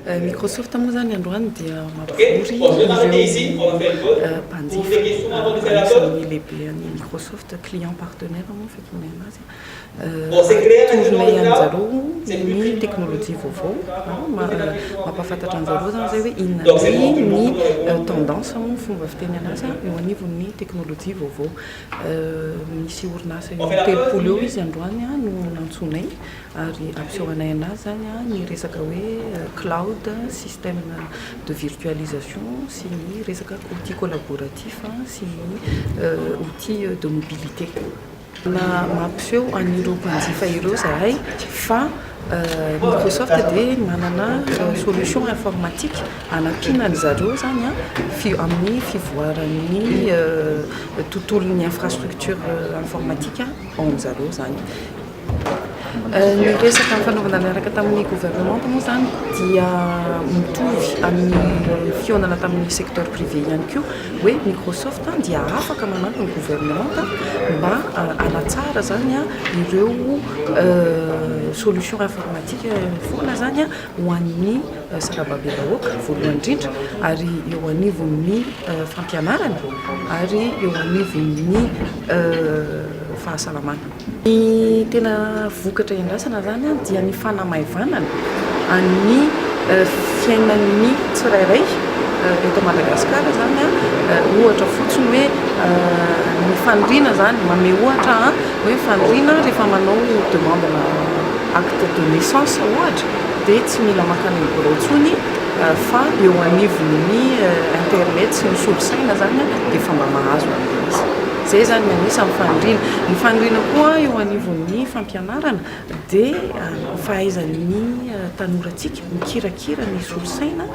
Microsoft moa zany androany dia mampivory ireo mpanjifa anisan'ny lehibe any Microsoft client partenaire moa fetony anazy tournay anjareo ny teknolojia vaovao mampafantatra anjareo zany zay hoe inona ny tendance moa fomba fiteny anazy eo anivon'ny teknolojia vaovao misy orinasa telopolo eo izy androany no nantsonay ary ampisehoanay anazy zany ny resaka hoe cloud système de virtualisation sy ny resaka outil collaboratif sy ny outil de mobilité na mampiseho anireo mpanjifa ireo zahay fa Microsoft dia manana solution informatique anampianany zareo zany amin'ny fivoaran'ny tontolon'ny infrastructure informatique ao amin'zareo zany ny resaka fanaovana miaraka tamin'ny gouvernement moa zany dia mitovy amin'ny fionana tamin'ny secteur privé ihany koa hoe Microsoft dia afaka manampy ny gouvernement mba hanatsara zany ireo solution informatique foana zany ho an'ny sarababelahoaka voalohany indrindra ary eo anivon'ny fampianarana ary eo anivon'ny fahasalamana. Ny tena vokatra iandrasana zany dia ny fanamaivana any fiainan'ny tsirairay eto Madagasikara zany ohatra fotsiny hoe ny fandriana zany mame ohatra hoe fandriana rehefa manao demande acte de naissance ohatra dia tsy mila makany bureau tsony fa eo anivon'ny internet sy ny solosaina zany dia efa mba mahazo izy zay zany manisa ny fandriana koa eo anivon'ny fampianarana dia fahaizan'ny tanoratsika mikirakira ny solosaina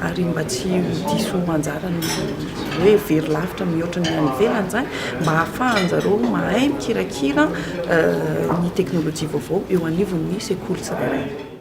ary mba tsy diso anjarany hoe very lavitra mihoatra ny any ivelany zany mba hahafahanjareo mahay mikirakira ny teknolojia vaovao eo anivon'ny sekoly tsirairay.